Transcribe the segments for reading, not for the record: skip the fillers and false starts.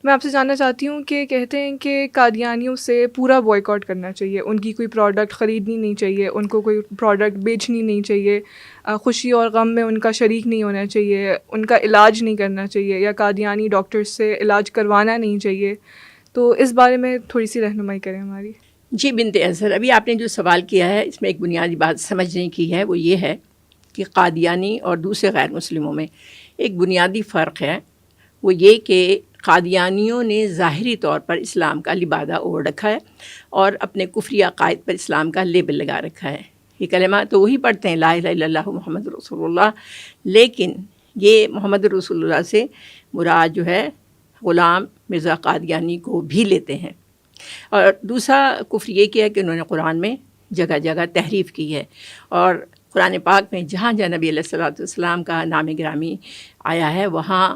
میں آپ سے جاننا چاہتی ہوں کہ کہتے ہیں کہ قادیانیوں سے پورا بوائکاٹ کرنا چاہیے، ان کی کوئی پروڈکٹ خریدنی نہیں چاہیے، ان کو کوئی پروڈکٹ بیچنی نہیں چاہیے، خوشی اور غم میں ان کا شریک نہیں ہونا چاہیے، ان کا علاج نہیں کرنا چاہیے، یا قادیانی ڈاکٹر سے علاج کروانا نہیں چاہیے. تو اس بارے میں تھوڑی سی رہنمائی کریں ہماری. جی بنت اظہر، ابھی آپ نے جو سوال کیا ہے اس میں ایک بنیادی بات سمجھنے کی ہے، وہ یہ ہے کہ قادیانی اور دوسرے غیر مسلموں میں ایک بنیادی فرق ہے. وہ یہ کہ قادیانیوں نے ظاہری طور پر اسلام کا لبادہ اوڑھ رکھا ہے اور اپنے کفری عقائد پر اسلام کا لیبل لگا رکھا ہے. یہ کلمہ تو وہی پڑھتے ہیں، لا الہ الا اللہ محمد رسول اللہ، لیکن یہ محمد رسول اللہ سے مراد جو ہے غلام مرزا قادیانی کو بھی لیتے ہیں. اور دوسرا کفر یہ کیا کہ انہوں نے قرآن میں جگہ جگہ تحریف کی ہے، اور قرآن پاک میں جہاں جہاں نبی علیہ الصلوۃ والسلام کا نام گرامی آیا ہے وہاں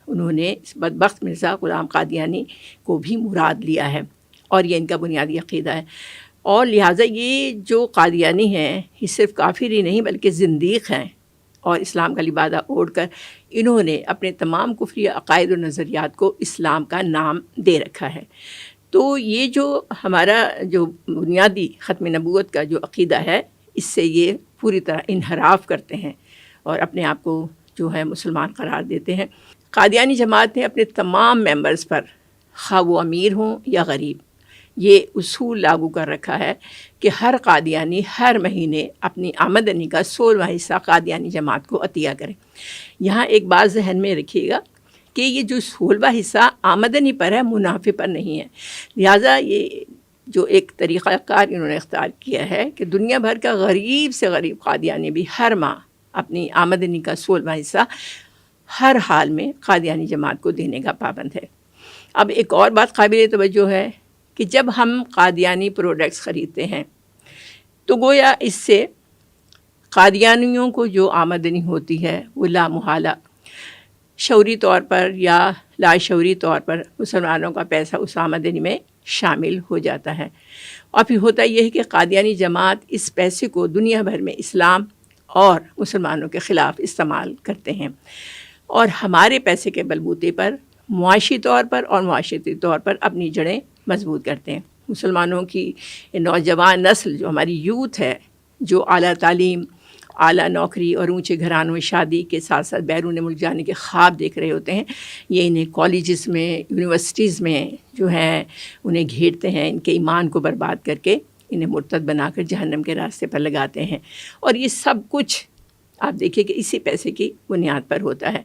انہوں نے اس بدبخت مرزا غلام قادیانی کو بھی مراد لیا ہے، اور یہ ان کا بنیادی عقیدہ ہے. اور لہٰذا یہ جو قادیانی ہیں یہ صرف کافر ہی نہیں بلکہ زندیق ہیں، اور اسلام کا لبادہ اوڑھ کر انہوں نے اپنے تمام کفری عقائد و نظریات کو اسلام کا نام دے رکھا ہے. تو یہ جو ہمارا جو بنیادی ختم نبوت کا جو عقیدہ ہے، اس سے یہ پوری طرح انحراف کرتے ہیں اور اپنے آپ کو جو ہے مسلمان قرار دیتے ہیں. قادیانی جماعت نے اپنے تمام ممبرز پر، خواہ وہ امیر ہوں یا غریب، یہ اصول لاگو کر رکھا ہے کہ ہر قادیانی ہر مہینے اپنی آمدنی کا 16واں حصہ قادیانی جماعت کو عطیہ کرے. یہاں ایک بات ذہن میں رکھیے گا کہ یہ جو 16واں حصہ آمدنی پر ہے، منافع پر نہیں ہے. لہٰذا یہ جو ایک طریقہ کار انہوں نے اختیار کیا ہے کہ دنیا بھر کا غریب سے غریب قادیانی بھی ہر ماہ اپنی آمدنی کا 16واں حصہ ہر حال میں قادیانی جماعت کو دینے کا پابند ہے. اب ایک اور بات قابل توجہ ہے کہ جب ہم قادیانی پروڈکٹس خریدتے ہیں تو گویا اس سے قادیانیوں کو جو آمدنی ہوتی ہے وہ لامحالہ شعوری طور پر یا لاشعوری طور پر مسلمانوں کا پیسہ اس آمدنی میں شامل ہو جاتا ہے. اور پھر ہوتا یہ ہے کہ قادیانی جماعت اس پیسے کو دنیا بھر میں اسلام اور مسلمانوں کے خلاف استعمال کرتے ہیں، اور ہمارے پیسے کے بلبوتے پر معاشی طور پر اور معاشرتی طور پر اپنی جڑیں مضبوط کرتے ہیں. مسلمانوں کی نوجوان نسل جو ہماری یوتھ ہے، جو اعلیٰ تعلیم، اعلیٰ نوکری اور اونچے گھرانوں میں شادی کے ساتھ ساتھ بیرون ملک جانے کے خواب دیکھ رہے ہوتے ہیں، یہ انہیں کالجز میں، یونیورسٹیز میں جو ہیں انہیں گھیرتے ہیں، ان کے ایمان کو برباد کر کے انہیں مرتد بنا کر جہنم کے راستے پر لگاتے ہیں. اور یہ سب کچھ آپ دیکھیے کہ اسی پیسے کی بنیاد پر ہوتا ہے.